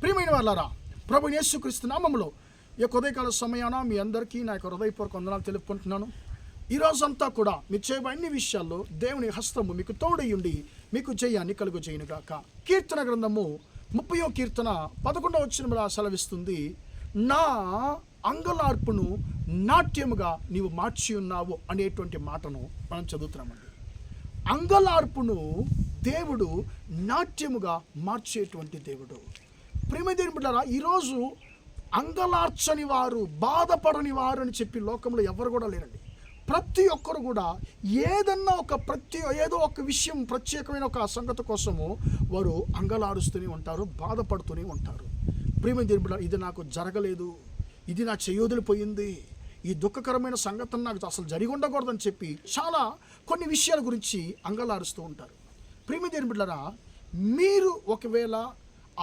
ప్రియమైన వాళ్ళారా, ప్రభు యేసుక్రీస్తు నామములో ఈ ఉదయకాల సమయాన మీ అందరికీ నా యొక్క హృదయపూర్వక వందనాలు తెలుపుకుంటున్నాను. ఈరోజంతా కూడా మీరు చేయబోయే అన్ని విషయాల్లో దేవుని హస్తము మీకు తోడయ్యుండి మీకు జయాన్ని కలుగు చేయనుగాక. కీర్తన గ్రంథము 30వ కీర్తన 11వ వచనములో సెలవిస్తుంది, నా అంగలార్పును నాట్యముగా నీవు మార్చి ఉన్నావు అనేటువంటి మాటను మనం చదువుతున్నామండి. అంగలార్పును దేవుడు నాట్యముగా మార్చేటువంటి దేవుడు. ప్రియమైన దేవుని బిడ్డలారా, ఈరోజు అంగలార్చని వారు, బాధపడని వారు అని చెప్పి లోకంలో ఎవరు కూడా లేరండి. ప్రతి ఒక్కరు కూడా ఏదో ఒక విషయం, ప్రత్యేకమైన ఒక సంగతి కోసము వారు అంగలారుస్తూనే ఉంటారు, బాధపడుతూనే ఉంటారు. ప్రియమైన దేవుని బిడ్డలారా, ఇది నాకు జరగలేదు, ఇది నా చెయ్యొదిలిపోయింది, ఈ దుఃఖకరమైన సంగతి నాకు అసలు జరిగి ఉండకూడదని చెప్పి కొన్ని విషయాల గురించి అంగలారుస్తూ ఉంటారు. ప్రియమైన దేవుని బిడ్డలారా, మీరు ఒకవేళ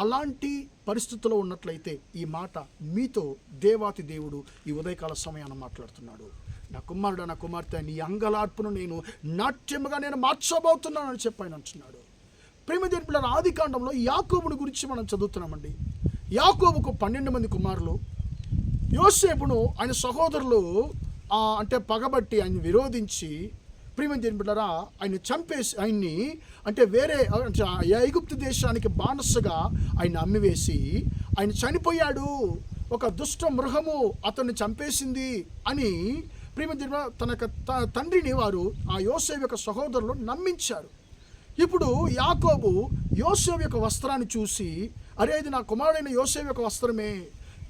అలాంటి పరిస్థితుల్లో ఉన్నట్లయితే ఈ మాట మీతో దేవాతి దేవుడు ఈ ఉదయకాల సమయాన్ని మాట్లాడుతున్నాడు. నా కుమారుడు, నా కుమార్తె, నీ అంగలార్పును నేను నాట్యముగా నేను మార్చబోతున్నానని చెప్పి ఆయన అంటున్నాడు. ప్రియమైన దేవుని బిడ్డలారా, ఆది కాండంలో యాకోబుని గురించి మనం చదువుతున్నామండి. యాకోబుకు 12 మంది కుమారులు. యోసేపును ఆయన సహోదరులు అంటే పగబట్టి ఆయన విరోధించి, ప్రియమైన దేవుని బిడ్డలారా, ఆయన చంపేసి ఆయన్ని అంటే వేరే ఐగుప్తు దేశానికి బానిసగా ఆయన అమ్మివేసి ఆయన చనిపోయాడు, ఒక దుష్ట మృగము అతన్ని చంపేసింది అని ప్రియమైన దేవుని తన తండ్రిని వారు ఆ యోసేపు యొక్క సహోదరులు నమ్మించారు. ఇప్పుడు యాకోబు యోసేపు యొక్క వస్త్రాన్ని చూసి, అరే ఇది నా కుమారుడైన యోసేపు యొక్క వస్త్రమే,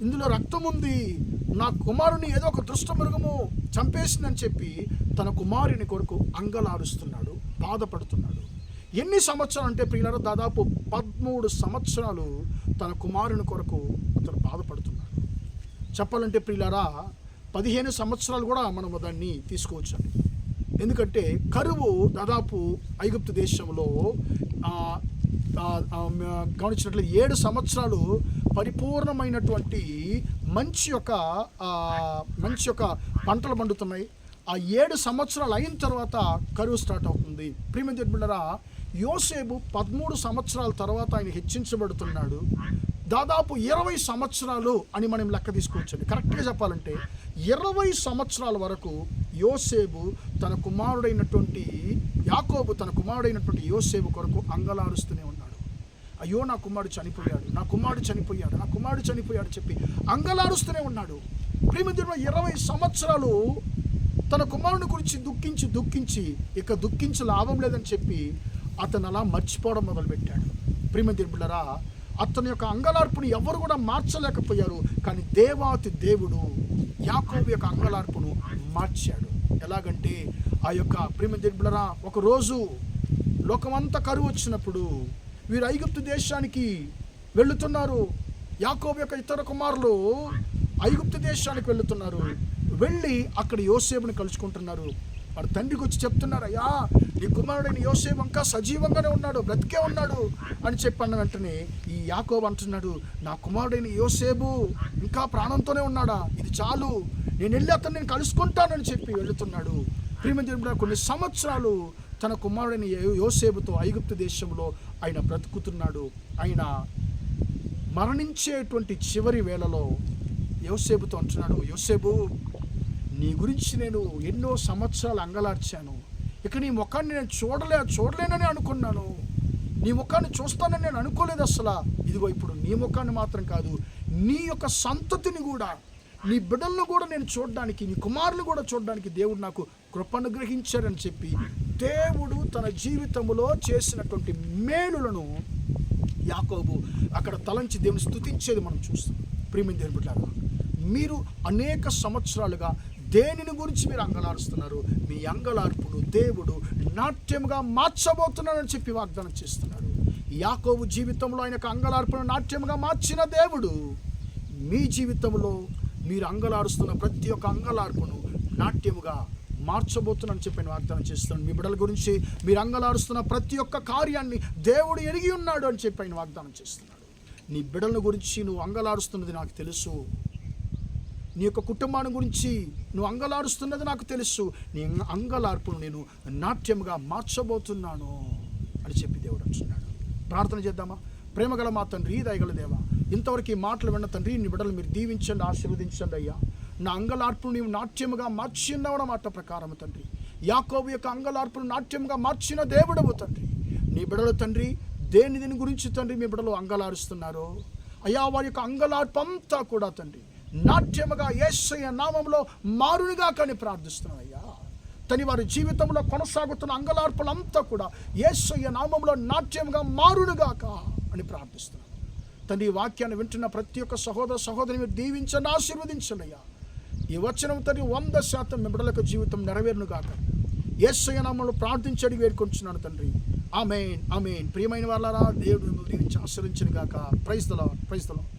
ఇందులో రక్తం ఉంది, నా కుమారుని ఏదో ఒక దుష్ట మృగము చంపేసిందని చెప్పి తన కుమారుని కొరకు అంగలారుస్తున్నాడు, బాధపడుతున్నాడు. ఎన్ని సంవత్సరాలు అంటే ప్రియులారా, దాదాపు 13 సంవత్సరాలు తన కుమారుని కొరకు అతను బాధపడుతున్నాడు. చెప్పాలంటే ప్రియులారా, 15 సంవత్సరాలు కూడా మనం దాన్ని తీసుకోవచ్చు. ఎందుకంటే కరువు దాదాపు ఐగుప్తు దేశంలో గమనించినట్లు 7 సంవత్సరాలు పరిపూర్ణమైనటువంటి మంచి యొక్క పంటలు పండుతున్నాయి. ఆ 7 సంవత్సరాలు అయిన తర్వాత కరువు స్టార్ట్ అవుతుంది. ప్రియమైన దేవుని బిడ్డలారా, యోసేపు 13 సంవత్సరాల తర్వాత ఆయన హెచ్చించబడుతున్నాడు. దాదాపు 20 సంవత్సరాలు అని మనం లెక్క తీసుకోవచ్చండి. కరెక్ట్గా చెప్పాలంటే 20 సంవత్సరాల వరకు యోసేపు తన కుమారుడైనటువంటి యాకోబు తన కుమారుడైనటువంటి యోసేపు కొరకు అంగలారుస్తూనే ఉన్నాడు. అయ్యో నా కుమారుడు చనిపోయాడు, నా కుమారుడు చనిపోయాడు, నా కుమారుడు చనిపోయాడు చెప్పి అంగలారుస్తూనే ఉన్నాడు. ప్రియమైన 20 సంవత్సరాలు తన కుమారుని గురించి దుఃఖించి ఇక దుఃఖించి లాభం లేదని చెప్పి అతను అలా మర్చిపోవడం మొదలుపెట్టాడు. ప్రియమైన బిడ్డలారా, అతని యొక్క అంగలార్పుని ఎవరు కూడా మార్చలేకపోయారు. కానీ దేవాతి దేవుడు యాకోబు యొక్క అంగలార్పును మార్చాడు. ఎలాగంటే ఆ యొక్క ప్రియమైన బిడ్డలారా, ఒకరోజు లోకమంతా కరువు వచ్చినప్పుడు వీరు ఐగుప్తు దేశానికి వెళుతున్నారు. యాకోబు యొక్క ఇతర కుమారులు ఐగుప్తు దేశానికి వెళుతున్నారు. వెళ్ళి అక్కడ యోసేపుని కలుసుకుంటున్నారు. వాడు తండ్రికి వచ్చి చెప్తున్నారు, అయ్యా నీ కుమారుడైన యోసేపు ఇంకా సజీవంగానే ఉన్నాడు, బ్రతికే ఉన్నాడు అని చెప్పన్న వెంటనే ఈ యాకోబు అంటున్నాడు, నా కుమారుడైన యోసేపు ఇంకా ప్రాణంతోనే ఉన్నాడా, ఇది చాలు, నేను వెళ్ళి అతన్ని కలుసుకుంటానని చెప్పి వెళుతున్నాడు. ప్రియమైన కొన్ని సంవత్సరాలు తన కుమారుడైన యోసేపుతో ఐగుప్తు దేశంలో ఆయన బ్రతుకుతున్నాడు. ఆయన మరణించేటువంటి చివరి వేళలో యోసేపుతో అంటున్నాడు, యోసేపు నీ గురించి నేను ఎన్నో సంవత్సరాలు అంగలార్చాను, ఇక నీ ముఖాన్ని నేను చూడలేనని అనుకున్నాను, నీ ముఖాన్ని చూస్తానని నేను అనుకోలేదు అసలు. ఇదిగో ఇప్పుడు నీ ముఖాన్ని మాత్రం కాదు, నీ యొక్క సంతతిని కూడా, నీ బిడ్డలను కూడా నేను చూడడానికి, నీ కుమారులు కూడా చూడడానికి దేవుడు నాకు కృప అనుగ్రహించారని చెప్పి దేవుడు తన జీవితంలో చేసినటువంటి మేలులను యాకోబు అక్కడ తలంచి దేవుని స్తుతించేది మనం చూస్తాం. ప్రియమైన దేవుని బిడ్డలారా, మీరు అనేక సంవత్సరాలుగా దేనిని గురించి మీరు అంగలారుస్తున్నారు, మీ అంగలార్పును దేవుడు నాట్యముగా మార్చబోతున్నాడని చెప్పి వాగ్దానం చేస్తున్నాడు. యాకోబు జీవితంలో ఆయనకు అంగలార్పును నాట్యముగా మార్చిన దేవుడు మీ జీవితంలో మీరు అంగలారుస్తున్న ప్రతి ఒక్క అంగలార్పును నాట్యముగా మార్చబోతున్నానని చెప్పి వాగ్దానం చేస్తున్నాడు. మీ బిడ్డల గురించి మీరు అంగలారుస్తున్న ప్రతి ఒక్క కార్యాన్ని దేవుడు ఎరిగి ఉన్నాడు అని చెప్పి ఆయన వాగ్దానం చేస్తున్నాడు. నీ బిడ్డల గురించి నువ్వు అంగలారుస్తున్నది నాకు తెలుసు, నీ యొక్క కుటుంబాన్ని గురించి నువ్వు అంగలారుస్తున్నది నాకు తెలుసు, నీ అంగలార్పును నేను నాట్యముగా మార్చబోతున్నాను అని చెప్పి దేవుడు అంటున్నాడు. ప్రార్థన చేద్దామా? ప్రేమగల మా తండ్రి, దయగల దేవా, ఇంతవరకు ఈ మాటలు విన్న తండ్రి, నీ బిడ్డలు మీరు దీవించండి, ఆశీర్వదించండి అయ్యా. నా అంగలార్పును నీవు నాట్యముగా మార్చిన్నావు మాట ప్రకారం తండ్రి, యాకోబు యొక్క అంగలార్పును నాట్యముగా మార్చిన దేవుడవు తండ్రి. నీ బిడ్డలు తండ్రి దేని గురించి తండ్రి మీ బిడ్డలు అంగలారుస్తున్నారో అయ్యా, వారి యొక్క అంగలార్పు అంతా కూడా తండ్రి నాట్యముగా యేసయ్య నామములో మారునిగా కానీ ప్రార్థిస్తున్నాను అయ్యా. తని వారి జీవితంలో కొనసాగుతున్న అంగలార్పులంతా కూడా యేసయ్య నామములో నాట్యముగా మారునుగాక అని ప్రార్థిస్తున్నాను తండ్రి. ఈ వాక్యాన్ని వింటున్న ప్రతి ఒక్క సహోదర సహోదరిని మీరు దీవించండి, ఆశీర్వదించండి అయ్యా. ఈ వచనం తండ్రి 100% మీ బిడ్డలకు జీవితం నెరవేరునుగాక యేసయ్య నామములో ప్రార్థించడి వేడుకొంచున్నాను తండ్రి. ఆమేన్, ఆమేన్. ప్రియమైన వాళ్ళారా, దేవుడు మిమ్మల్ని దీవించి ఆశీర్వదించునుగాక. Praise the Lord, praise the lord.